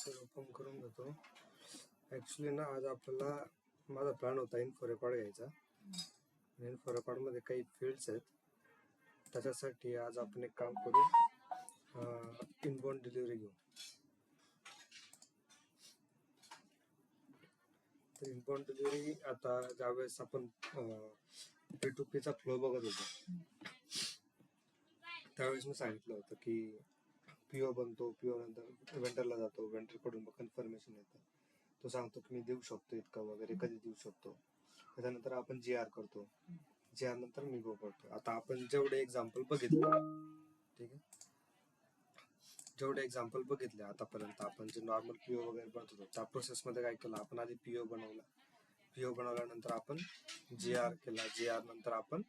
Open करून घेतो. Actually ना आज आपल्याला माझा प्लॅन होता इन्फो रेकॉर्ड घ्यायचा. इन्फो रेकॉर्ड मध्ये काही फील्ड्स आहेत, त्याच्यासाठी आज आपण एक काम करू, इनबाउंड डिलिव्हरी घेऊ. तर इनबाउंड डिलिव्हरी आता ज्यावेळेस आपण P2P चा फ्लो बघत होतो त्यावेळेस मी सांगितलं होतं की पीओ बनतो, पीओ नंतर वेंडरला जातो, वेंडर कडून कन्फर्मेशन येतं, तो सांगतो की मी देऊ शकतो इतकं वगैरे, कधी देऊ शकतो. त्याच्यानंतर आपण GR करतो, GR नंतर मी गो करतो. आता आपण जेवढे एक्झाम्पल बघितले, ठीक आहे, जेवढे एक्झाम्पल बघितले आतापर्यंत, आपण जे नॉर्मल पीओ वगैरे बनत होतो त्या प्रोसेसमध्ये काय केलं, आपण आधी पीओ बनवला, पीओ बनवल्यानंतर आपण GR केला, GR नंतर आपण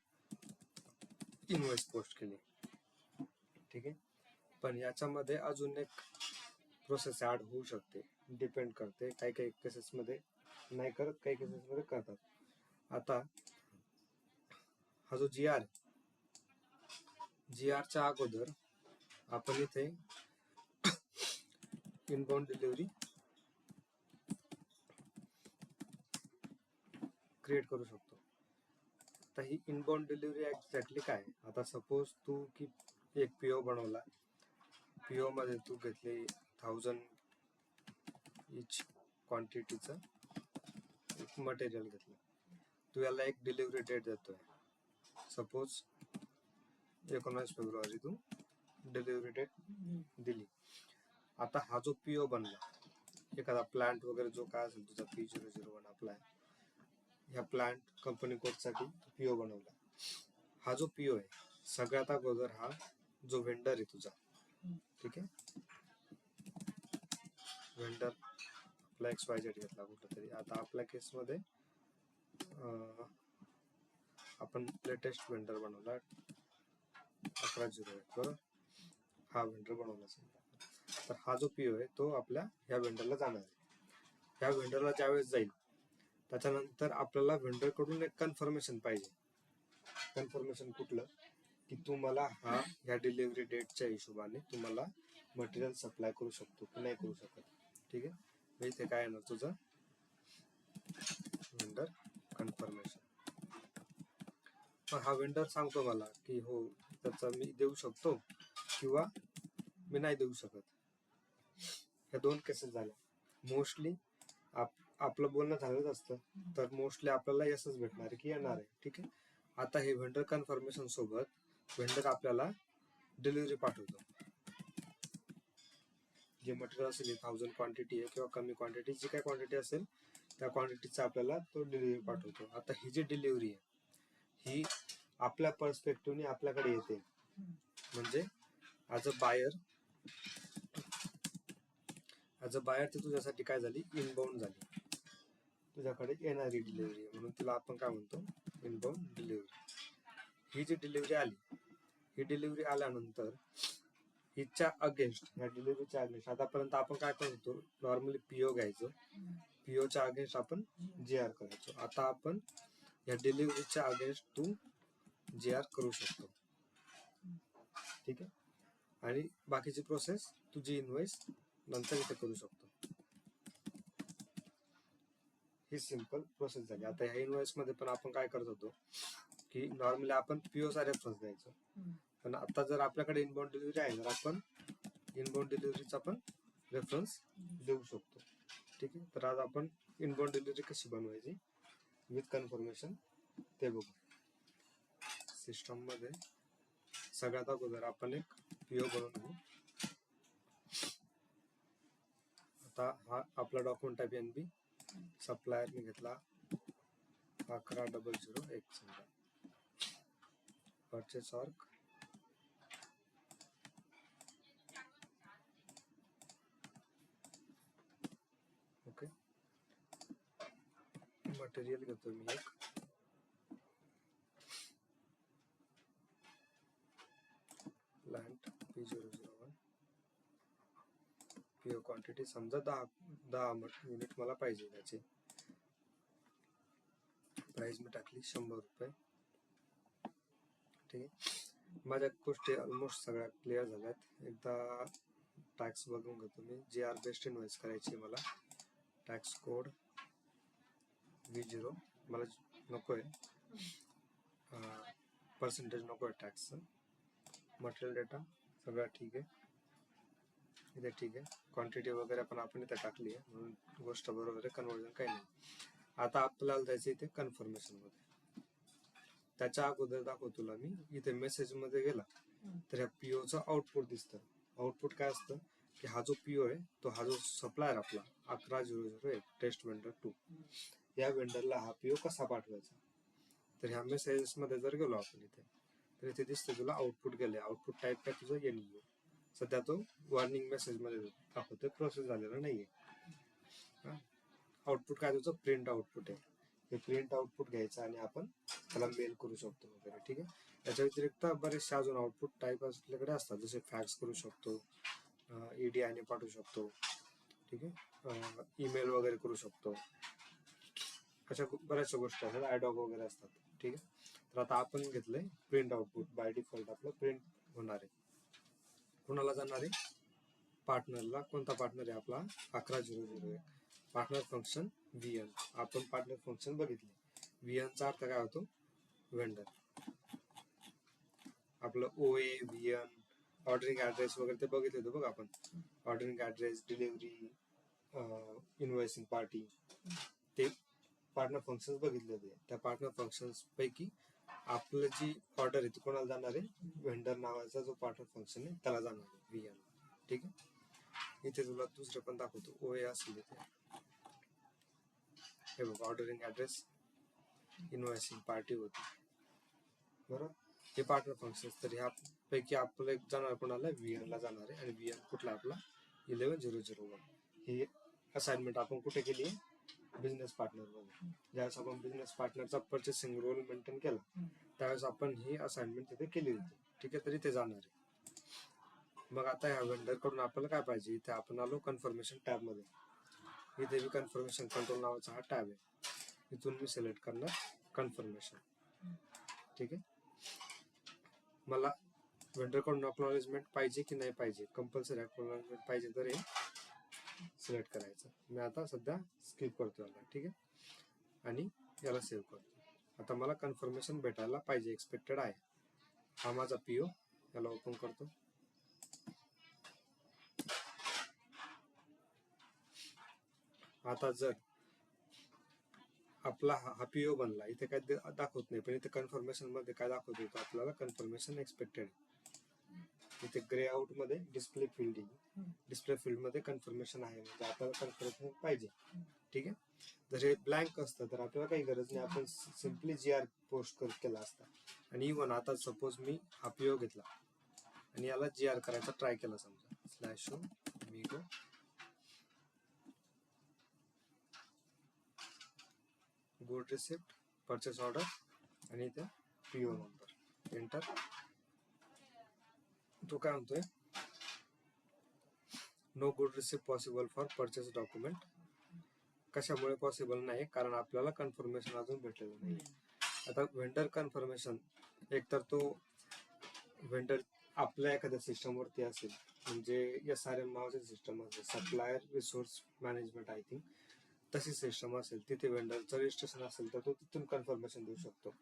इनवॉइस पोस्ट केली, ठीक आहे. पण याच्यामध्ये अजून एक प्रोसेस ऍड होऊ शकते, डिपेंड करते, काही काही केसेसमध्ये नाही करत, काही केसेसमध्ये करतात. आता हा जो GR च्या अगोदर आपण इथे इनबाउंड डिलिव्हरी क्रिएट करू शकतो. तर ही इनबाउंड डिलिव्हरी एक्झॅक्टली काय? आता सपोज तू की एक पीओ बनवला, पीओ मध्ये तू घेतले 1000 इच क्वांटिटीचं एक मटेरियल घेतलं, तू याला एक डिलिव्हरी डेट देतोय, सपोज 19 फेब्रुवारी तू डिलिव्हरी डेट दिली. आता हा जो पीओ बनला, एखादा प्लांट वगैरे जो काय असेल तुझा P001 अप्लाय, ह्या प्लांट कंपनी कोडसाठी पीओ बनवला. हा जो पीओ आहे सगळ्यात अगोदर हा जो वेंडर आहे तुझा, ठीक आहे, वेंडर आपला XYZ घेतला कुठं तरी. आता आपल्या केसमध्ये आपण लेटेस्ट वेंडर बनवला 1108, बरोबर, हा वेंडर बनवला समजा. तर हा जो पीओ आहे तो आपल्या ह्या वेंडरला जाणार आहे. ह्या वेंडरला ज्यावेळेस जाईल त्याच्यानंतर आपल्याला वेंडर कडून एक कन्फर्मेशन पाहिजे. कन्फर्मेशन कुठलं, की तू मला ह्या डिलिव्हरी डेटच्या हिशोबाने तुम्हाला मटेरियल सप्लाय करू शकतो की नाही करू शकत, ठीक आहे. इथे काय येणार तुझं वेंडर कन्फर्मेशन. पण हा वेंडर सांगतो मला की हो त्याचा मी देऊ शकतो किंवा मी नाही देऊ शकत. ह्या दोन केसेस झाल्या. मोस्टली आपलं बोलणं झालंच असतं, तर मोस्टली आपल्याला यसच भेटणार आहे की येणार आहे, ठीक आहे. आता हे वेंडर कन्फर्मेशन सोबत वेंडर आपल्याला डिलिव्हरी पाठवतो. जे मटेरियल असेल 1000 क्वांटिटी आहे किंवा कमी क्वांटिटी, जी काय क्वांटिटी असेल त्या क्वांटिटीचा आपल्याला तो डिलिव्हरी पाठवतो. आता ही जी डिलिव्हरी आहे ही आपल्या पर्स्पेक्टिव्हने आपल्याकडे येते, म्हणजे ऍज अ बायर ती तुझ्यासाठी काय झाली, इनबाउंड झाली, तुझ्याकडे येणारी डिलिव्हरी आहे, म्हणून तिला आपण काय म्हणतो, इनबाउंड डिलिव्हरी. ही जी डिलिव्हरी आली, ही डिलिव्हरी आल्यानंतर हिच्या अगेन्स्ट, ह्या डिलिव्हरीच्या अगेन्स्ट, आतापर्यंत आपण काय करतो, नॉर्मली पीओ घ्यायचो, पीओच्या अगेन्स्ट आपण GR करायचो. आता आपण या डिलिव्हरीच्या अगेन्स्ट तू GR करू शकतो, ठीक आहे. आणि बाकीची प्रोसेस तुझी इनवॉइस नंतर इथे करू शकतो. ही सिंपल प्रोसेस झाली. आता ह्या इनवॉइस मध्ये पण आपण काय करत होतो की नॉर्मली आपण पीओचा रेफरन्स द्यायचो, पण आता जर आपल्याकडे इनबाउंड डिलिव्हरी आहे तर आपण इनबाउंड डिलिव्हरीचा पण रेफरन्स देऊ शकतो, ठीक आहे. तर आज आपण इनबाउंड डिलिव्हरी कशी बनवायची विथ कन्फर्मेशन ते बघू. सिस्टम मध्ये सगळ्यात अगोदर आपण एक पीओ बनवून घेऊ. आता हा आपला डॉक्युमेंट टाईप NB, सप्लायर मी घेतला 11001 समजा, परचेस ऑर्ग, ओके. मटेरियल घेतो मी एक, प्लांट P001, पीओ क्वांटिटी समजा 10 युनिट मला पाहिजे, त्याची प्राइस मी टाकली 100 रुपये, ठीक आहे. माझ्या गोष्टी ऑलमोस्ट सगळ्या क्लिअर झाल्यात. एकदा टॅक्स बघून घेतो मी. GR बेस्ड इनवॉइस करायची मला. टॅक्स कोड V0 मला नको आहे, पर्सेंटेज नको आहे टॅक्सचं. मटेरियल डेटा सगळं ठीक आहे, इथे ठीक आहे. क्वांटिटी वगैरे पण आपण इथे टाकली आहे म्हणून गोष्ट बरोबर आहे, कन्वर्जन काही नाही. आता आपल्याला जायचं इथे कन्फर्मेशन मध्ये. त्याच्या अगोदर दाखवतो तुला मी. इथे मेसेज मध्ये गेला तर ह्या पीओचं आउटपुट दिसतं. आउटपुट काय असतं की हा जो पीओ आहे तो हा जो सप्लायर आपला 11001 टेस्ट वेंडर 2, या वेंडरला हा पीओ कसा पाठवायचा. तर ह्या मेसेजेस मध्ये जर गेलो आपण इथे तर इथे दिसतं तुला आउटपुट गेले. आउटपुट टाईप काय तुझं NEO. सध्या तो वॉर्निंग मेसेज मध्ये दाखवतोय प्रोसेस झालेला नाहीये. आउटपुट काय तुझं प्रिंट आउटपुट आहे. हे प्रिंट आउटपुट घ्यायचं आणि आपण त्याला मेल करू शकतो वगैरे, ठीक आहे. याच्या व्यतिरिक्त बरेचसे अजून आउटपुट टाईप आपल्याकडे असतात, जसे फॅक्स करू शकतो, EDI ने पाठवू शकतो, ठीक आहे, ईमेल वगैरे करू शकतो, अशा बऱ्याचशा गोष्टी असतात, ॲडॉब वगैरे असतात, ठीक आहे. तर आता आपण घेतलंय प्रिंट आउटपुट. बाय डिफॉल्ट आपलं प्रिंट होणार आहे. कुणाला जाणार आहे? पार्टनरला. कोणता पार्टनर आहे आपला? 11001. Partner function VN. आपण पार्टनर फंक्शन बघितले. VN चा अर्थ काय होतो? वेंडर. आपलं OA, VN, ऑर्डरिंग ऍड्रेस वगैरे ते बघितले होते बघ आपण. Ordering address, delivery, invoicing party, ते पार्टनर फंक्शन्स बघितले होते. त्या पार्टनर फंक्शन्स पैकी आपलं जी ऑर्डर आहे ती कोणाला जाणार आहे? वेंडर नावाचा जो पार्टनर फंक्शन आहे त्याला जाणार आहे, VN, ठीक आहे. इथे तुला दुसरं पण दाखवतो. OA असेल इथे, हे बघ, ऑर्डरिंग ऍड्रेस, इनवॉइसिंग पार्टी होती, बरोबर. हे पार्टनर फंक्शन्स. तर ह्या पैकी आपलं एक जाणार कोणाला? VN ला जाणार आहे. आणि VN कुठला आपला? 11001. ही असाइनमेंट आपण कुठे केली आहे? बिझनेस पार्टनर मध्ये. ज्यावेळेस आपण बिझनेस पार्टनरचा परचेसिंग रोल मेंटेन केला त्यावेळेस आपण ही असाइनमेंट तिथे केली होती, ठीक आहे. तर इथे जाणार आहे. मग आता ह्या वेंडर कडून आपल्याला काय पाहिजे? इथे आपण आलो कन्फर्मेशन टॅब मध्ये. इथे मी कन्फर्मेशन कंट्रोल नावाचा हा टॅब आहे. इथून मी सिलेक्ट करणार कन्फर्मेशन, ठीक आहे. मला वेंडर कडून अक्नॉलेजमेंट पाहिजे की नाही पाहिजे, कंपल्सरी अक्नॉलेजमेंट पाहिजे तर हे सिलेक्ट करायचं. मी आता सध्या स्किप करतो याला, ठीक आहे, आणि याला सेव्ह करतो. आता मला कन्फर्मेशन भेटायला पाहिजे, एक्सपेक्टेड आहे. हा माझा पीओ, याला ओपन करतो. आता जर आपला हा पीओ बनला, इथे काय दाखवत नाही, पण इथे कन्फर्मेशन मध्ये काय दाखवत होतं आपल्याला? Confirmation expected. इथे ग्रे आउट मध्ये डिस्प्ले फील्ड आहे. डिस्प्ले फील्ड मध्ये कन्फर्मेशन आहे, म्हणजे आपल्याला कन्फर्मेशन पाहिजे, ठीक आहे. जर हे ब्लँक असतं तर आपल्याला काही गरज नाही, आपण सिम्पली GR पोस्ट केला असता. आणि इव्हन आता सपोज मी हा पीओ घेतला आणि याला GR करायचा ट्राय केला, समजा /o MIGO good receipt purchase order आणि इथे पीओ नंबर एंटर. तो काय म्हणतोय? No good receipt possible for purchase document. कशामुळे पॉसिबल नाही? कारण आपल्याला कन्फर्मेशन अजून भेटलेलं नाही. आता वेंडर कन्फर्मेशन, एकतर तो वेंडर आपल्या एखाद्या सिस्टम वरती असेल, म्हणजे SRM नावाची सिस्टम असेल, supplier resource management I think, तशी सिस्टम असेल, तिथे वेंडरचं रजिस्ट्रेशन असेल तर तो तिथून कन्फर्मेशन देऊ शकतो.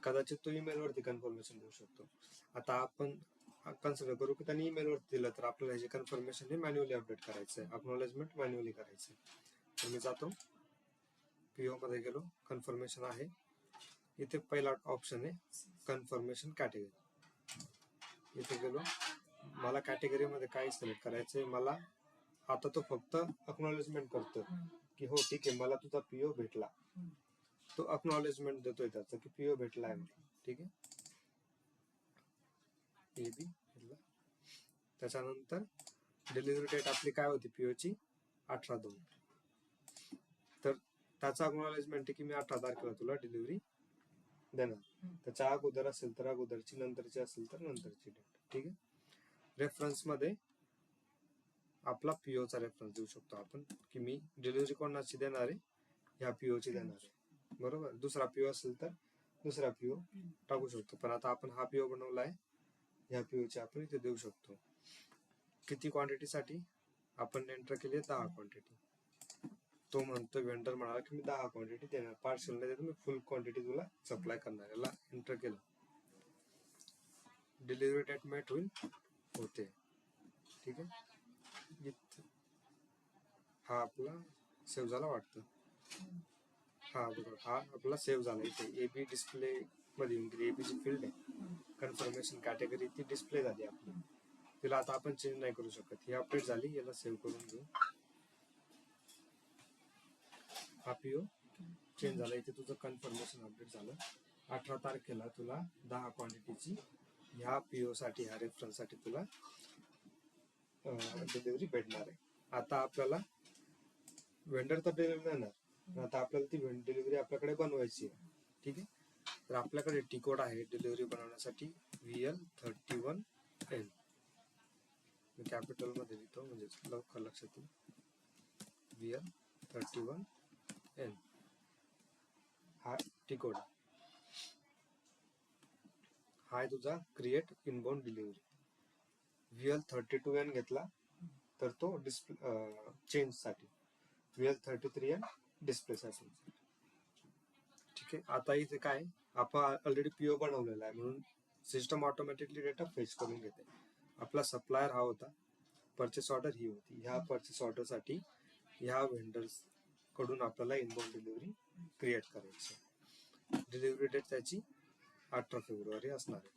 कदाचित तो ईमेल वरती कन्फर्मेशन देऊ शकतो. आता आपण कन्सिडर करू की त्यांनी ईमेल वरती दिलं तर आपल्याला हे कन्फर्मेशन हे मॅन्युअली अपडेट करायचं आहे, अक्नॉलेजमेंट मॅन्युअली करायचं आहे. तर मी जातो पीओ मध्ये, गेलो, कन्फर्मेशन आहे. इथे पहिला ऑप्शन आहे कन्फर्मेशन कॅटेगरी. इथे गेलो, मला कॅटेगरी मध्ये काय सिलेक्ट करायचंय? मला आता तो फक्त अक्नॉलेजमेंट करतो की हो ठीक आहे, मला तुझा पीओ भेटला. तो अक्नॉलेजमेंट देतोय त्याचं की पीओ भेटला आहे, ठीक आहे. AB. त्याच्यानंतर डिलिव्हरी डेट आपली काय होती पीओची? 18/2. तर त्याचा अक्नॉलेजमेंट आहे की मी 18 तारखेला तुला डिलिव्हरी देणार. त्याच्या अगोदर असेल तर अगोदरची, नंतरची असेल तर नंतरची डेट, ठीक आहे. रेफरन्स मध्ये आपला पीओचा रेफरन्स देऊ शकतो आपण की मी डिलिव्हरी कोणाची देणार आहे? ह्या पीओची देणार आहे, बरोबर. दुसरा पीओ असेल तर दुसरा पीओ टाकू शकतो, पण आता आपण हा पीओ बनवला आहे, ह्या पीओची आपण इथे देऊ शकतो. किती क्वांटिटीसाठी आपण एंटर केली 10 क्वांटिटी. तो म्हणतो वेंडर म्हणाला की मी 10 क्वांटिटी देणार, पार्सल नाही देत, मी फुल क्वांटिटी तुला सप्लाय करणार. याला एंटर केलं, डिलिव्हरी डेट मेट होईल होते. ठीक आहे, हा आपला सेव्ह झाला वाटतं. हा बरोबर, हा आपला सेव्ह झाला. इथे एबी डिस्प्ले मध्ये येऊन गेली, एबी जी फील्ड आहे कन्फर्मेशन कॅटेगरी ती डिस्प्ले झाली आपली. तिला आता आपण चेंज नाही करू शकत. ही अपडेट झाली, याला सेव्ह करून घेऊ. हा पीओ चेंज झाला. इथे तुझं कन्फर्मेशन अपडेट झालं. 18 तारखेला तुला 10 क्वांटिटीची ह्या पीओ साठी, ह्या रेफरन्स साठी तुला डिलिव्हरी भेटणार आहे. आता आपल्याला वेंडर तर डिलिव्हरी देणार, आता आपल्याला ती डिलिव्हरी आपल्याकडे बनवायची आहे. ठीक आहे, तर आपल्याकडे टी कोड आहे डिलिव्हरी बनवण्यासाठी VL31N. मी कॅपिटल मध्ये लिहितो म्हणजे लवकर लक्षात येईल. VL31N हा टी कोड. हा आहे तुझा क्रिएट इनबाउंड डिलिव्हरी. VL32N घेतला तर तो डिस्प्ले चेंज साठी, VL33N डिस्प्ले साठी. ठीक आहे, आता इथे काय आपण ऑलरेडी पीओ बनवलेला आहे म्हणून सिस्टम ऑटोमॅटिकली डेटा फेच करून घेते. आपला सप्लायर हा होता, परचेस ऑर्डर ही होती. ह्या परचेस ऑर्डर साठी ह्या व्हेंडर्स कडून आपल्याला इनबाउंड डिलिव्हरी क्रिएट करायची. डिलिव्हरी डेट त्याची 18 फेब्रुवारी असणार आहे.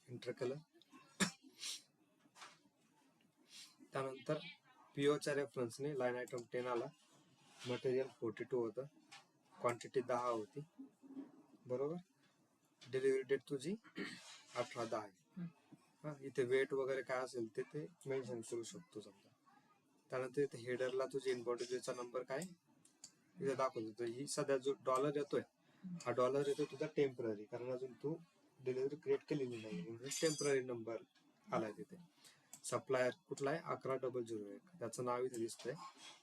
एंटर केलं. त्यानंतर पीओच्या रेफरन्सने लाईन आयटम 10 आला, मटेरियल 42 होतं, क्वांटिटी 10 होती. बरोबर, डिलिव्हरी डेट तुझी 18/10 आहे. हा, इथे वेट वगैरे काय असेल ते ते मेन्शन करू शकतो समजा. त्यानंतर इथे हेडरला तुझी इनबाउंड डिलिव्हरीचा नंबर काय इथे दाखवतो. ही सध्या जो डॉलर येतोय, हा डॉलर येतोय तुझा टेम्पररी, कारण अजून तू डिलिव्हरी क्रिएट केलेली नाही म्हणून टेम्पररी नंबर आलाय तिथे. सप्लायर कुठला आहे 11001, त्याचं नाव इथे दिसतंय,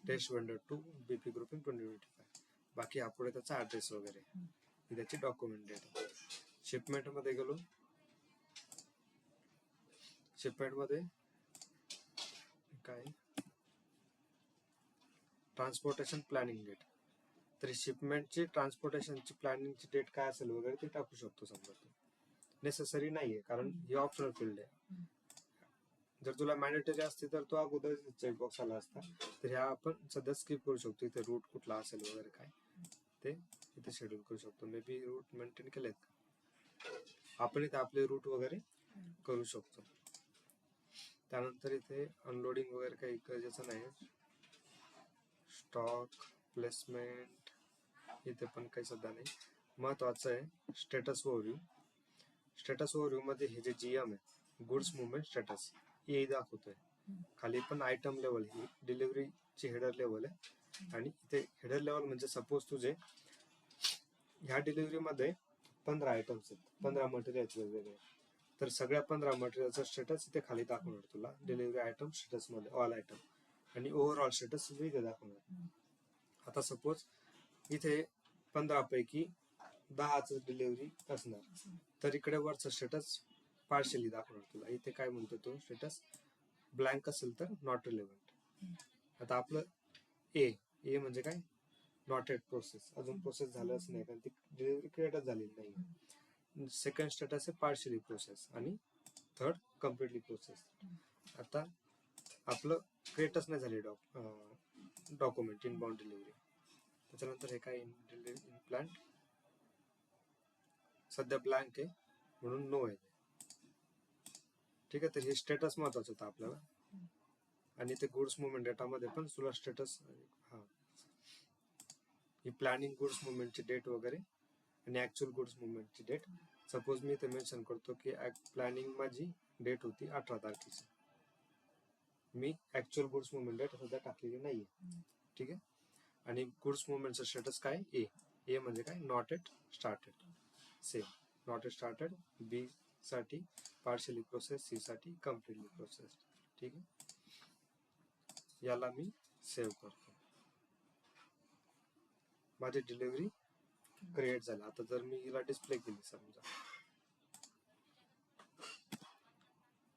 टेस्ट वेंडर 2 BP ग्रुपिंग 2025. बाकी यापुढे त्याचा ऍड्रेस वगैरे, ही त्याची डॉक्युमेंट डेट. शिपमेंट मध्ये गेलो, शिपमेंट मध्ये काय ट्रान्सपोर्टेशन प्लॅनिंग डेट. तर शिपमेंटची ट्रान्सपोर्टेशनची प्लॅनिंगची डेट काय असेल वगैरे ते टाकू शकतो समजा. तू नेसेसरी नाहीये कारण ही ऑप्शनल फील्ड आहे. जर तुला मॅन्डेटरी असते तर तो अगोदर चेकबॉक्स आला असता. तर ह्या आपण सध्या स्किप करू शकतो. इथे रूट कुठला असेल वगैरे काय ते इथे शेड्यूल करू शकतो. मे बी रूट मेंटेन केलेत का, आपण इथे आपले रूट वगैरे करू शकतो. त्यानंतर इथे अनलोडिंग वगैरे काही गरजेचं नाही. स्टॉक प्लेसमेंट इथे पण काही सध्या नाही. महत्वाचं आहे स्टेटस ओव्हरव्ह्यू. स्टेटस ओव्हरव्ह्यू मध्ये हे जे GM आहे, गुड्स मुवमेंट स्टेटस, हे दाखवतोय. खाली पण आयटम लेवल, ही डिलिव्हरीची हेडर लेवल आहे. आणि इथे हेडर लेवल म्हणजे सपोज तुझे ह्या डिलिव्हरी मध्ये 15 आयटम्स आहेत, 15 मटेरियल वेगवेगळे, तर सगळ्या 15 मटेरियलचा स्टेटस इथे खाली दाखवणार तुला डिलिव्हरी आयटम स्टेटस मध्ये, ऑल आयटम, आणि ओव्हरऑल स्टेटस इथे दाखवणार. आता सपोज इथे 15 पैकी 10च डिलिव्हरी असणार, तर इकडे वरचं स्टेटस पार्शली दाखवणार तुला. इथे काय म्हणतो तो स्टेटस, ब्लँक असेल तर नॉट रिलेव्हंट. आता आपलं ए म्हणजे काय, नॉट एट प्रोसेस, अजून प्रोसेस झालंच नाही कारण ती डिलिव्हरी क्रिएटच झालेली नाही. सेकंड स्टेटस आहे पार्शली प्रोसेस आणि थर्ड कम्प्लिटली प्रोसेस. आता आपलं क्रिएटच नाही झाली डॉक्युमेंट इनबाउंड डिलिव्हरी. त्याच्यानंतर हे काय इन प्लांट सध्या ब्लँक आहे म्हणून नो आहे. ठीक आहे, तर हे स्टेटस महत्वाचं होतं आपल्याला. आणि ते गुड्स मुवमेंट डेटामध्ये पण तुला स्टेटस, हा ही प्लॅनिंग गुड्स मुवमेंटची डेट वगैरे आणि ऍक्च्युअल गुड्स मुवमेंटची डेट. सपोज मी इथे मेन्शन करतो की प्लॅनिंग माझी डेट होती 18 तारखेची, मी ऍक्च्युअल गुड्स मुवमेंट डेट सध्या टाकलेली नाहीये. ठीक आहे, आणि गुड्स मुवमेंटचं स्टेटस काय, ए म्हणजे काय, not yet started. Same, not yet started, B साठी पार्शली प्रोसेस, सी साठी कम्प्लिटली प्रोसेस. ठीक आहे, याला मी सेव्ह करतो. माझी डिलिव्हरी क्रिएट झाली. आता जर मी हिला डिस्प्ले केली समजा,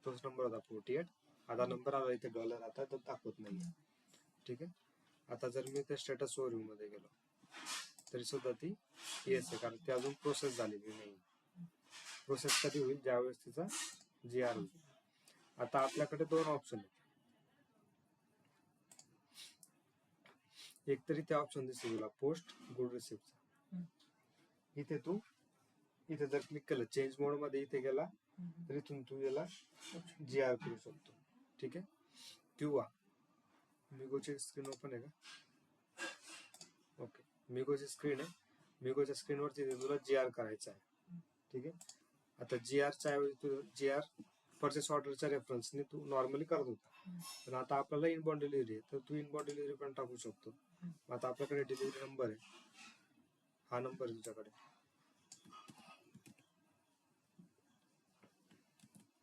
तोच नंबर होता 48, आता नंबर आला इथे डॉलर आता तर दाखवत नाही. ठीक आहे. आता जर मी त्या स्टेटस ओव्हरव्ह्यू मध्ये गेलो तरी सुद्धा ती येस आहे, कारण ती अजून प्रोसेस झालेली नाही. प्रोसेस कधी होईल? ज्यावेळेस तिचा GR होईल. आता आपल्याकडे दोन ऑप्शन आहेत. एक तरी ते ऑप्शन दिसतो तुला पोस्ट गुड रिसिप्टचा. इथे तू इथे जर क्लिक केलं चेंज मोड मध्ये, इथे गेला तर इथून तू याला GR करू शकतो. ठीक आहे. किंवा मिगोची स्क्रीन ओपन आहे का? ओके, मिगोची स्क्रीन आहे. मिगोच्या स्क्रीनवरती तुला GR करायचा आहे. ठीक आहे. आता GRच्या ऐवजी तू GR परचेस ऑर्डरच्या रेफरन्सने तू नॉर्मली करत होता, पण आता आपल्याला इनबाउंड डिलिव्हरी आहे तर तू इनबाउंड डिलिव्हरी पण टाकू शकतो. आता आपल्याकडे डिलिव्हरी नंबर आहे, हा नंबर आहे तुझ्याकडे,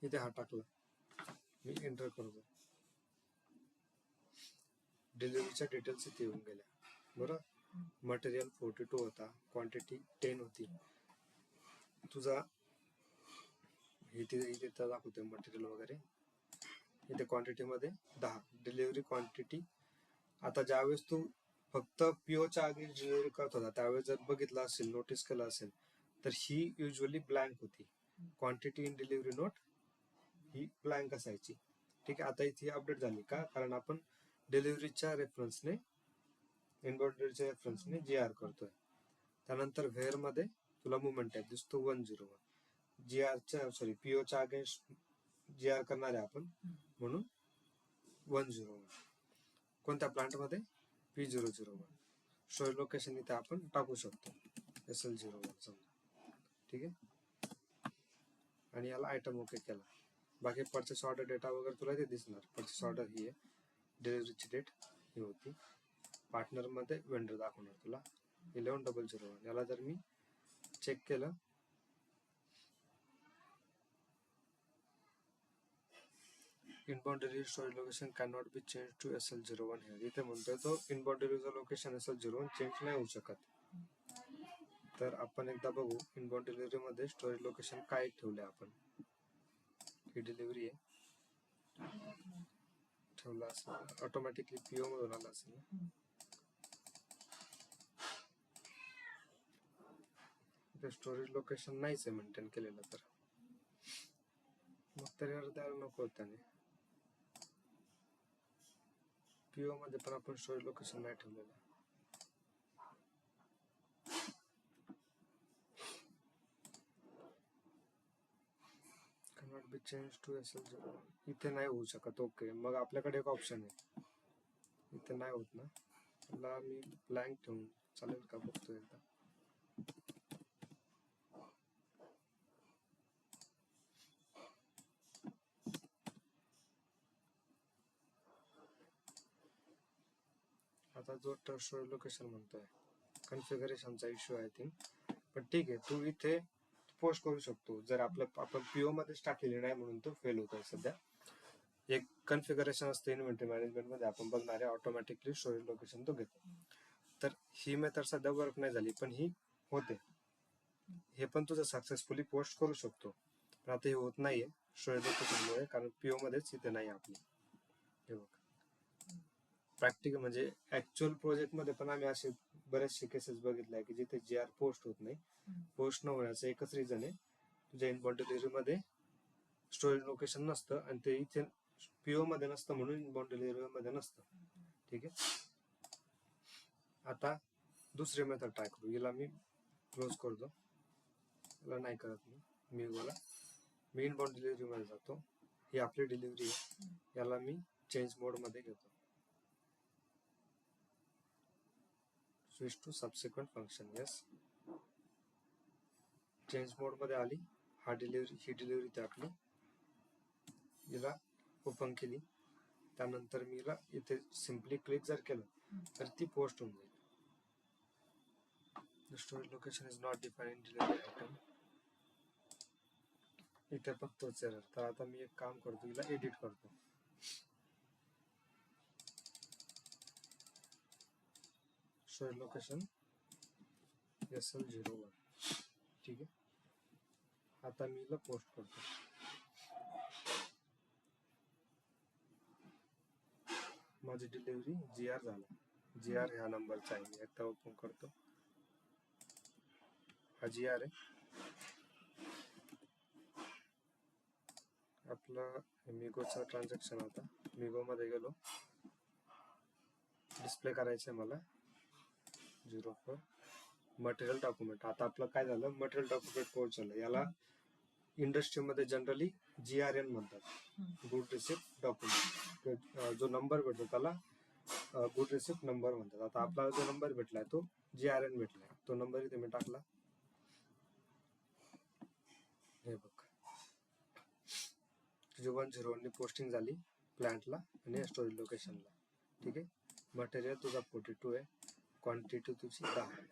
इथे हा टाकला, मी एंटर करतो. डिलिव्हरीच्या डिटेल्स इथे येऊन गेल्या. बरोबर. मटेरियल 42 होता, क्वांटिटी 10 होती. तुझा इथे दाखवतोय मटेरियल वगैरे, इथे क्वांटिटी मध्ये 10, डिलिव्हरी क्वांटिटी. आता ज्यावेळेस तू फक्त पीओच्या आधी डिलिव्हरी करत होता त्यावेळेस जर बघितलं असेल, नोटीस केलं असेल, तर ही युजली ब्लँक होती. क्वांटिटी इन डिलिव्हरी नोट ही ब्लँक असायची. ठीक आहे. आता इथे अपडेट झाली का? कारण आपण डिलिव्हरीच्या रेफरन्सने, इनबाउंड डिलिव्हरीच्या रेफरन्सने GR करतोय. त्यानंतर व्हेअर मध्ये तुला मुवमेंट टाईप दिसतो 101. GRच्या पीओच्या अगेन्स्ट GR करणार आहे आपण, म्हणून 101. कोणत्या प्लांट मध्ये? P001. स्टोरेज लोकेशन इथे आपण टाकू शकतो SL01 समजा. ठीक आहे. आणि याला आयटम ओके केला. बाकी परचेस ऑर्डर डेटा वगैरे तुला इथे दिसणार. परचेस ऑर्डर ही आहे, डिलिव्हरीची डेट ही होती. पार्टनर मध्ये वेंडर दाखवणार तुला 11001. याला जर मी चेक केलं, inbound delivery storage location can not be change to SL01 here. इथे म्हणतोय तो इनबाउंड डिलिव्हरीचं लोकेशन SL01 चेंज नाही होऊ शकत. तर आपण एकदा बघू इनबाउंड डिलिव्हरी मध्ये स्टोरेज लोकेशन काय ठेवलंय आपण. ही डिलिव्हरी आहे, ठेवला असेल ऑटोमॅटिकली पीओ मधून आला असेल ना. इथे स्टोरेज लोकेशन नाहीच आहे मेंटेन केलेलं, तर मग तरी द्यायला नको त्याने. पीओ मध्ये पण आपण स्टोरेज लोकेशन नाही ठेवलेलं. cannot be changed to SL01 इथे नाही होऊ शकत. ओके, मग आपल्याकडे एक ऑप्शन आहे, इथे नाही होत ना, त्याला मी ब्लँक ठेवून चालेल का बघतो एकदा. आता जो स्टोरेज लोकेशन म्हणतोय कॉन्फिगरेशनचा इश्यू आहे थिंक, पण ठीक आहे. तू इथे पोस्ट करू शकतो. जर आपण पीओ मध्येच टाकलेली नाही म्हणून तो फेल होतोय सध्या. एक कॉन्फिगरेशन असते इन्व्हेंटरी मॅनेजमेंट मध्ये, आपण बघणार आहे ऑटोमॅटिकली स्टोरेज लोकेशन तो घेतो. तर ही मेथड सध्या वर्क नाही झाली, पण ही होते. हे पण तुझं सक्सेसफुली पोस्ट करू शकतो, पण आता हे होत नाहीये स्टोरेज लोकेशनमुळे, कारण पीओ मध्येच इथे नाही आपली. हे बघ, प्रॅक्टिकल म्हणजे ऍक्च्युअल प्रोजेक्ट मध्ये पण आम्ही असे बरेचसे केसेस बघितले आहे की जिथे GR पोस्ट होत नाही. पोस्ट न होण्याचं एकच रिझन आहे, तुझ्या इनबाउंड डिलिव्हरी मध्ये स्टोरेज लोकेशन नसतं आणि ते इथे पीओ मध्ये नसतं म्हणून इनबाउंड डिलिव्हरी मध्ये नसतं. ठीक आहे. आता दुसरी मेथड ट्राय करू. याला मी क्लोज करतो, याला नाही करत मी बोला. मी इनबाउंड डिलिव्हरी मध्ये जातो, ही आपली डिलिव्हरी आहे, याला मी चेंज मोड मध्ये घेतो. Switch to subsequent function. Yes, change mode मध्ये आली. ही डिलिव्हरी ती आपली, हिला ओपन केली. त्यानंतर मी हिला इथे सिम्पली क्लिक जर केलं तर ती पोस्ट होऊन जाईल. The storage location is not defined in delivery item. इथे पण तोच एरर. तर आता मी एक काम करतो, हिला एडिट करतो. Storage location SL01. ठीक आहे. आता मी हिला पोस्ट करतो. माझी डिलिव्हरी GR झाला. GR ह्या नंबरचा आहे. मी एकदा ओपन करतो. हा GR आहे आपला. मिगोचा ट्रान्झॅक्शन होता. मिगो मध्ये गेलो, डिस्प्ले करायचं मला 04 मटेरियल डॉक्युमेंट. आता आपलं काय झालं, मटेरियल डॉक्युमेंट कोर्स झालं. याला इंडस्ट्रीमध्ये जनरली GRN म्हणतात, गुड रिसिप्ट डॉक्युमेंट. जो नंबर भेटतो त्याला गुड रिसिप्ट नंबर म्हणतात. आता आपल्याला जो नंबर भेटलाय तो GRN भेटलाय. तो नंबर इथे मी टाकला. हे बघ, तुझी 101 पोस्टिंग झाली प्लांटला आणि स्टोरेज लोकेशनला. ठीक आहे. मटेरियल तुझा 42 आहे, क्वांटिटी तुझी 10 आहे.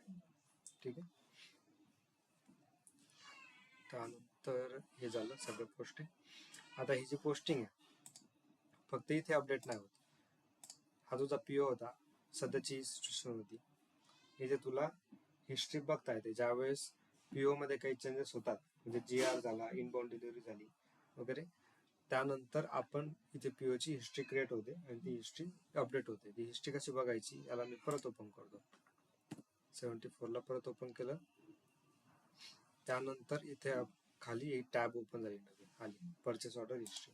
ठीक आहे. त्यानंतर हे झालं सगळं पोस्टिंग. आता ही जी पोस्टिंग आहे फक्त इथे अपडेट नाही होत. हा तुझा PO होता, सध्याची सिच्युएशन होती. इथे तुला हिस्ट्री बघता येते. ज्यावेळेस PO मध्ये काही चेंजेस होतात, म्हणजे GR झाला, इनबाउंड डिलिव्हरी झाली वगैरे, त्यानंतर आपण इथे PO ची हिस्ट्री क्रिएट होते आणि ती हिस्ट्री अपडेट होते. ती हिस्ट्री कशी बघायची, याला मी परत ओपन करतो. 74 ला परत ओपन केलं. त्यानंतर इथे खाली एक टॅब ओपन झाली नवीन आली, परचेस ऑर्डर हिस्ट्री.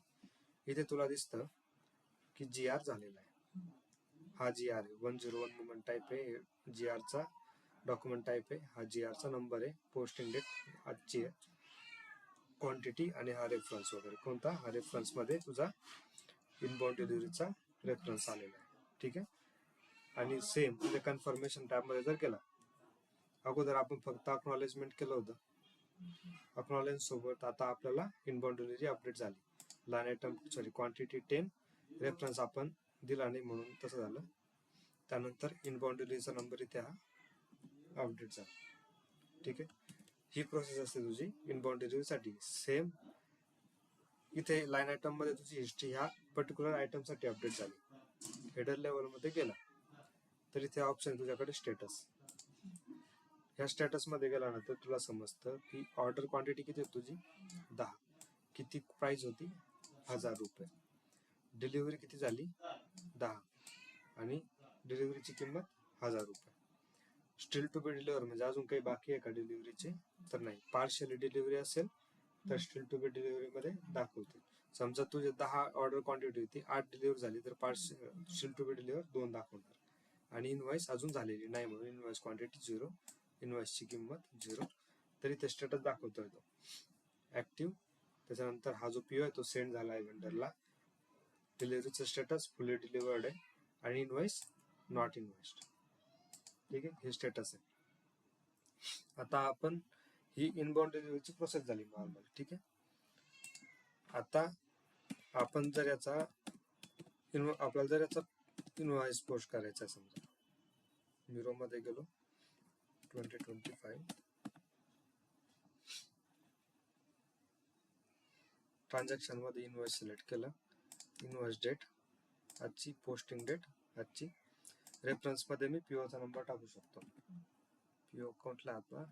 इथे तुला दिसतं की GR झालेला आहे. हा GR आहे, 101 मुवमेंट टाईप आहे. GR चा डॉक्युमेंट टाईप आहे. हा GR चा नंबर आहे. पोस्टिंग डेट आजची आहे, क्वांटिटी आणि हा रेफरन्स वगैरे. कोणता? हा रेफरन्स मध्ये तुझा इनबाउंड डिलिव्हरीचा रेफरन्स आलेला आहे. ठीक आहे. आणि सेम तुझ्या कन्फर्मेशन टॅब मध्ये जर केला, अगोदर आपण फक्त अक्नॉलेजमेंट केलं होतं, अक्नॉलेज सोबत आता आपल्याला इनबाउंड डिलिव्हरी अपडेट झाली. लाईन आयटम क्वांटिटी 10, रेफरन्स आपण दिला नाही म्हणून तसं झालं. त्यानंतर इनबाउंड डिलिव्हरीचा नंबर इथे हा अपडेट झाला. ठीक आहे. ही प्रोसेस असते तुझी इनबाउंड डिलिव्हरीसाठी. सेम इथे लाईन आयटम मध्ये तुझी हिस्ट्री ह्या पर्टिक्युलर आयटम साठी अपडेट झाली. हेडर लेवल मध्ये गेला तर इथे ऑप्शन तुझ्याकडे स्टेटस. ह्या स्टेटस मध्ये गेल्यानंतर तुला समजतं की ऑर्डर क्वांटिटी किती होती तुझी 10, किती प्राइस होती 1000 रुपये, डिलिव्हरी किती झाली 10 आणि डिलिव्हरीची किंमत 1000 रुपये. स्टील टू बी डिलिव्हर म्हणजे अजून काही बाकी आहे का डिलिव्हरीचे, तर नाही. पार्शियली डिलिव्हरी असेल तर स्टील टू बी डिलिव्हरी मध्ये दाखवते. समजा तुझे 10 ऑर्डर क्वांटिटी होती, 8 डिलिव्हर झाली तर स्टील टू बी डिलिव्हर 2 दाखवणार. आणि इनवॉइस अजून झालेली नाही म्हणून इनवॉइस क्वांटिटी 0, इनवॉइसची किंमत 0. तरी ते स्टेटस दाखवतोय तो ऍक्टिव्ह. त्याच्यानंतर हा जो PO आहे तो सेंड झाला आहे वेंडरला. डिलिव्हरीचं स्टेटस फुली डिलिव्हर्ड आहे आणि इनवॉइस नॉट इनवॉइस्ड. ठीक आहे. हे स्टेटस आहे. आता आपण ही इनबाउंड डिलिव्हरीची प्रोसेस झाली नॉर्मल. ठीक आहे. आता आपण जर याचा आपल्याला जर याचा इनवॉइस पोस्ट करायचा आहे, समजा मिरो मध्ये गेलो 2025 ट्रान्झॅक्शन मध्ये इनवॉइस सिलेक्ट केलं, इनवॉइस डेट आजची, पोस्टिंग डेट आजची. रेफरन्स मध्ये मी PO चा नंबर टाकू शकतो. PO कोणता आपला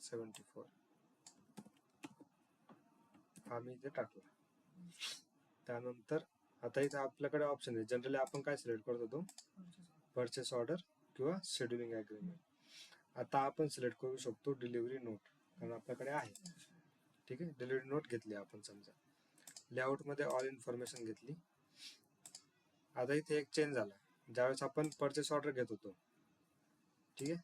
74 हा मी इथे टाकला. त्यानंतर आता इथे आपल्याकडे ऑप्शन आहे. जनरली आपण काय सिलेक्ट करत होतो, परचेस ऑर्डर किंवा शेड्युलिंग ॲग्रीमेंट. आता आपण सिलेक्ट करू शकतो डिलिव्हरी नोट, कारण आपल्याकडे आहे. ठीक आहे. डिलिव्हरी नोट घेतली आपण. समजा लेआउट मध्ये ऑल इन्फॉर्मेशन घेतली. आता इथे एक चेंज झाला. ज्यावेळेस आपण परचेस ऑर्डर घेत होतो, ठीक आहे,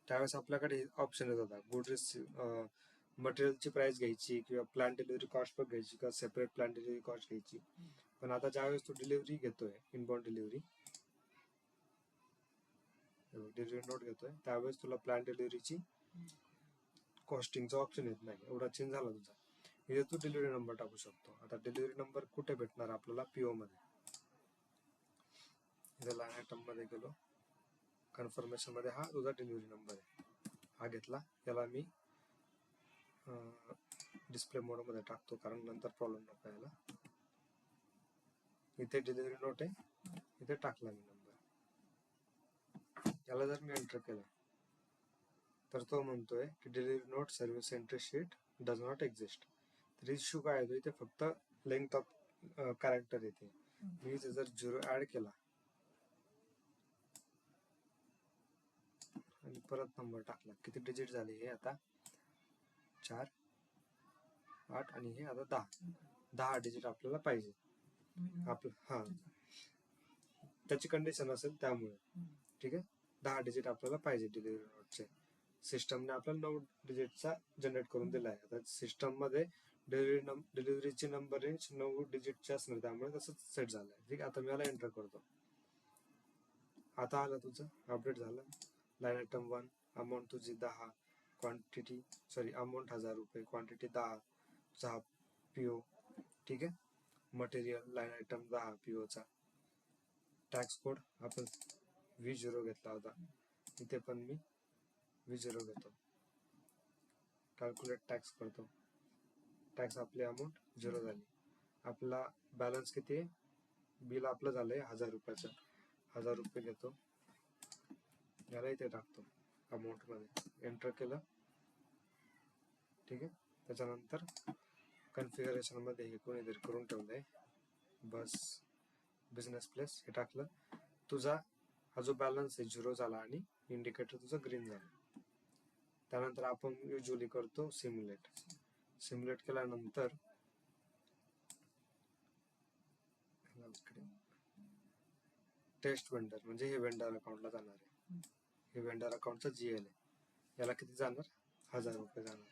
त्यावेळेस आपल्याकडे ऑप्शन येत होता गुड मटेरियलची प्राइस घ्यायची किंवा प्लांट डिलिव्हरी कॉस्ट पण घ्यायची किंवा सेपरेट प्लांट डिलिव्हरी कॉस्ट घ्यायची. पण आता ज्यावेळेस तू डिलिव्हरी घेतोय, इनबाउंड डिलिव्हरी नोट घेतोय, त्यावेळेस तुला प्लांट डिलिव्हरीची कॉस्टिंगचा ऑप्शन येत नाही. एवढा चेंज झाला तुझा. इथे तू डिलिव्हरी नंबर टाकू शकतो. आता डिलिव्हरी नंबर कुठे भेटणार आपल्याला, PO मध्ये. इथे लाईन आयटम मध्ये गेलो, कन्फर्मेशन मध्ये हा तुझा डिलिव्हरी नंबर आहे, हा घेतला. याला मी डिस्प्ले मोड मध्ये टाकतो कारण नंतर प्रॉब्लेम नको यायला. इथे डिलिव्हरी नोट आहे, इथे टाकला मी नंबर. याला जर मी एंटर केलं तर तो म्हणतोय की delivery note service entry sheet does not exist. तर इश्यू काय येतो इथे फक्त लेंथ ऑफ कॅरेक्टर येते. मी इथे जर 0 ऍड केला आणि परत नंबर टाकला, किती डिजिट झाले हे आता 4 8 आणि हे आता 10 डिजिट आपल्याला पाहिजे. हा त्याची कंडिशन असेल त्यामुळे. ठीक आहे, 10 डिजिट आपल्याला पाहिजे डिलिव्हरी नोटचे. सिस्टमने आपल्याला 9 डिजिटचा जनरेट करून दिला आहे. आता सिस्टम मध्ये डिलिव्हरीची नंबर रेंज 9 डिजिटची असणार, त्यामुळे तसंच सेट झालंय. ठीक आहे, आता मी याला एंटर करतो. आता आलं तुझं अपडेट झालं. लाईन आयटम 1 अमाऊंट तुझी 10, क्वांटिटी अमाऊंट 1000 रुपये, क्वांटिटी 10 पीओ. ठीक आहे, मटेरियल लाईन आयटम 10 पीओचा. टॅक्स कोड आपण V0 घेतला होता, इथे पण मी V0 घेतो. कॅल्क्युलेट टॅक्स करतो. टॅक्स आपली अमाऊंट 0 झाली. आपला बॅलन्स किती आहे, बिल आपलं झालंय 1000 रुपयाचं. 1000 रुपये घेतो, याला इथे टाकतो अमाऊंट मध्ये, एंटर केलं. ठीक आहे, त्याच्यानंतर कन्फिगरेशन मध्ये हे कोणीतरी करून ठेवलंय बस बिझनेस प्लेस, हे टाकलं. तुझा हा जो बॅलन्स आहे 0 झाला आणि इंडिकेटर तुझं ग्रीन झालं. त्यानंतर आपण युजली करतो सिम्युलेट केल्यानंतर टेस्ट वेंडर म्हणजे हे वेंडर अकाउंटला जाणार आहे. हे वेंडर अकाउंटचा GL आहे, याला किती जाणार 1000 रुपये जाणार.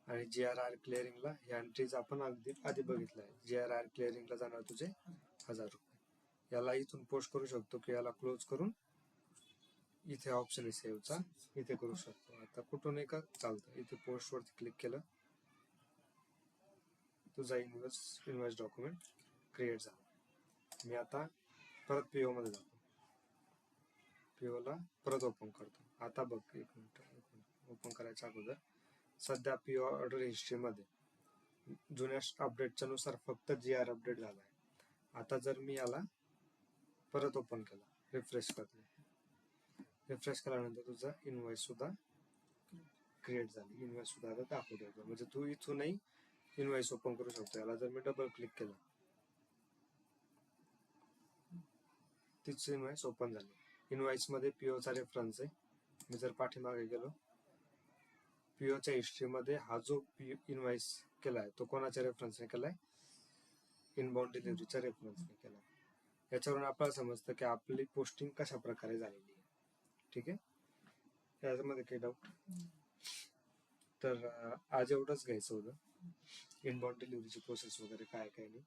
आणि GRR क्लिअरिंगला ह्या एंट्रीज आपण आधी बघितलं आहे. GRR क्लिअरिंगला जाणार तुझे 1000 रुपये. याला इथून पोस्ट करू शकतो की याला क्लोज करून इथे ऑप्शन आहे सेव्हचा, इथे करू शकतो. आता कुठून का चालतं, इथे पोस्ट वरती क्लिक केलं, तुझा इन्व्हॉइस डॉक्युमेंट क्रिएट झाला. मी आता परत PO मध्ये जातो, PO ला परत ओपन करतो. आता बघ, एक मिनिट ओपन करायच्या अगोदर सध्या PO ऑर्डर हिस्ट्री मध्ये जुन्या अपडेटच्या नुसार फक्त GR अपडेट झाला आहे. आता जर मी याला परत ओपन केला, रिफ्रेश केल्यानंतर तुझा इन्व्हॉइस सुद्धा क्रिएट झाली. इन्व्हॉइस सुद्धा आता दाखवतो, म्हणजे तू इथूनही इन्व्हॉइस ओपन करू शकतो. याला जर मी डबल क्लिक केलं, तीच इन्व्हॉइस ओपन झाली. इन्व्हॉइस मध्ये PO चा रेफरन्स आहे. मी जर पाठीमागे गेलो, PO च्या हिस्ट्री मध्ये हा जो इन्व्हॉइस केलाय तो कोणाच्या रेफरन्सने केलाय, इनबाउंड डिलिव्हरीच्या रेफरन्सने केलाय. याच्यावरून आपल्याला समजतं की आपली पोस्टिंग कशा प्रकारे झालेली आहे. ठीक आहे, याच्यामध्ये काही डाऊट तर आज एवढंच घ्यायचं होतं, इनबाउंड डिलिव्हरीची प्रोसेस वगैरे काय नाही.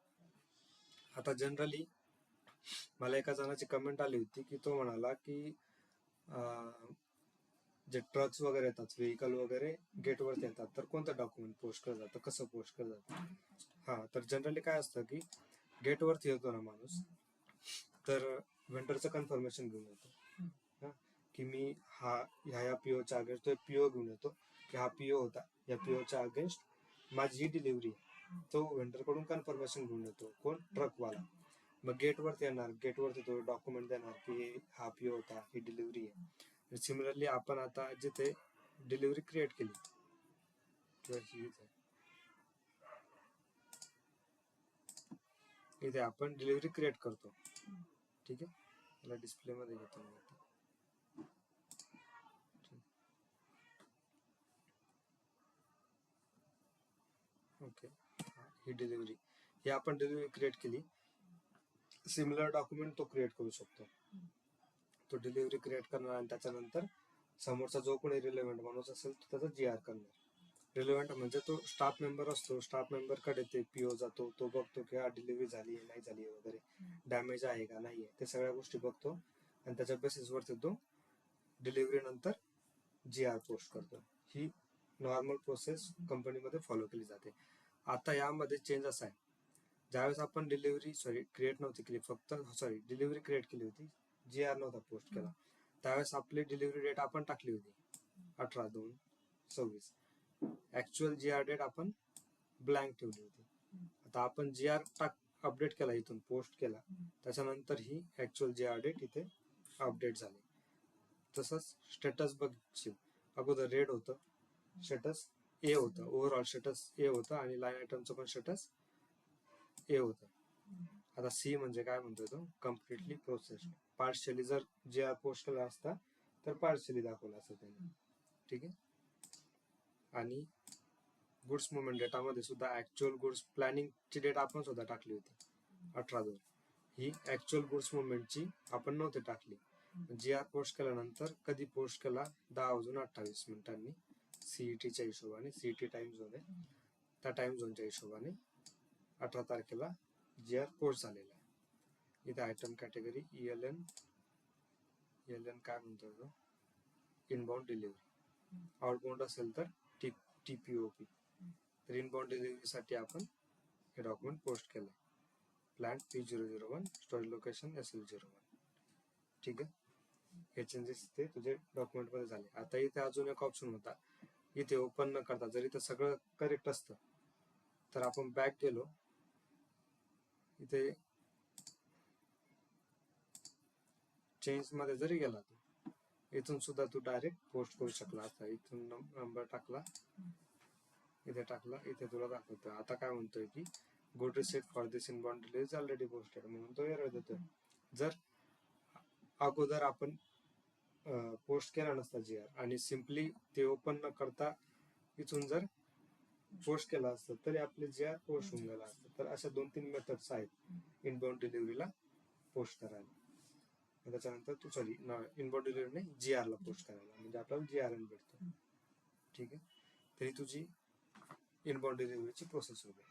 आता जनरली मला एका जणाची कमेंट आली होती की तो म्हणाला की जे ट्रक्स वगैरे येतात, व्हेकल वगैरे गेटवरती येतात, तर कोणतं डॉक्युमेंट पोस्ट केलं जातं, कसं पोस्ट केलं जातं. हा, तर जनरली काय असतं की गेटवरती येतो ना माणूस, तर वेंडरचं कन्फर्मेशन घेऊन येतो की मी ह्या POच्या अगेन्स्ट, तो एक PO घेऊन येतो की हा PO होता, या POच्या अगेन्स्ट माझी ही डिलिव्हरी, तो वेंडर कडून कन्फर्मेशन घेऊन येतो. कोण, ट्रकवाला. मग गेटवरती येणार, गेटवरती तो डॉक्युमेंट देणार की हा PO होता, ही डिलिव्हरी आहे. सिमिलरली आपण आता जिथे डिलिव्हरी क्रिएट केली, इथे आपण डिलिव्हरी क्रिएट करतो. ठीक आहे, मला डिस्प्ले मध्ये घेतो मी आता. ओके, ही डिलिव्हरी, ही आपण डिलिव्हरी क्रिएट केली. सिमिलर डॉक्युमेंट तो क्रिएट करू शकतो. तो डिलिव्हरी क्रिएट करणार आणि त्याच्यानंतर समोरचा जो कोणी रिलेव्हंट माणूस असेल तो त्याचा GR करणार. रिलेव्हंट म्हणजे तो स्टाफ मेंबर असतो, स्टाफ मेंबर कडे ते PO जातो, तो बघतो की हा डिलिव्हरी झाली नाही झाली वगैरे, डॅमेज आहे का नाहीये, ते सगळ्या गोष्टी बघतो आणि त्याच्या बेसिसवरती तो डिलिव्हरी नंतर GR पोस्ट करतो. ही नॉर्मल प्रोसेस कंपनीमध्ये फॉलो केली जाते. आता यामध्ये चेंज असा आहे, ज्यावेळेस आपण डिलिव्हरी क्रिएट नव्हती केली, डिलिव्हरी क्रिएट केली होती, GR नव्हता पोस्ट केला, त्यावेळेस आपली डिलिव्हरी डेट आपण टाकली होती 18/2/26. ऍक्च्युअल GR डेट आपण ब्लँक ठेवली होती. आता आपण GR अपडेट केला, इथून पोस्ट केला, त्याच्यानंतर ही ऍक्च्युअल GR डेट इथे अपडेट झाली. तसंच स्टेटस बघशील, अगोदर रेड होतं, स्टेटस ए होतं, ओव्हरऑल स्टेटस ए होतं आणि लाईन आयटमचं पण स्टेटस ए होतं. आता सी म्हणजे काय म्हणतोय तो, कम्प्लिटली प्रोसेस्ड. पार्शियली जर जे आर पोस्ट केला असता तर पार्शियली दाखवला असतं त्याने. ठीक आहे. आणि गुड्स मुवमेंट डेटामध्ये सुद्धा ऍक्च्युअल गुड्स प्लॅनिंगची डेट आपण सुद्धा टाकली होती 18/2. ही ऍक्च्युअल गुड्स मुवमेंटची आपण नव्हती टाकली. जी आर पोस्ट केल्यानंतर कधी पोस्ट केला, 10:28 सीईटीच्या हिशोबाने, सीईटी टाइम झोन आहे त्या टाइम झोनच्या हिशोबाने 18 तारखेला जी आर पोस्ट झालेला आहे. इथे आयटम कॅटेगरी ELN काय म्हणतो तो, इनबाउंड डिलिव्हरी. आउटबाउंड असेल तर TPOP. तर इनबाउंड डिलिव्हरीसाठी आपण हे डॉक्युमेंट पोस्ट केलंय. Plant P001, storage location SL01. ठीक आहे. हे चेंजेस ते तुझे डॉक्युमेंट मध्ये झाले. आता इथे अजून एक ऑप्शन होता, इथे ओपन न करता जर इथं सगळं करेक्ट असतं तर आपण बॅक गेलो, इथे चेंज मध्ये जरी गेला तू, इथून सुद्धा तू डायरेक्ट पोस्ट करू शकला असता. इथून नंबर टाकला, इथे टाकला, इथे तुला दाखवतो. आता काय म्हणतोय की good receipt for this inbound delivery already posted म्हणून तो एरर देतोय. जर अगोदर आपण पोस्ट केला नसता जी आर आणि सिम्पली ते ओपन न करता इथून जर पोस्ट केला असतं तरी आपले जी आर पोस्ट होऊन गेला असतं. तर अशा 2-3 मेथड्स आहेत इनबाउंड डिलिव्हरीला पोस्ट करायला. त्याच्यानंतर तू सॉरी इनबाउंड डिलिव्हरी नाही, जी आर ला पोस्ट करायला, म्हणजे आपल्याला जी आर भेटतो. ठीक आहे. तरी तुझी इनबाउंड डिलिव्हरीची प्रोसेस होईल.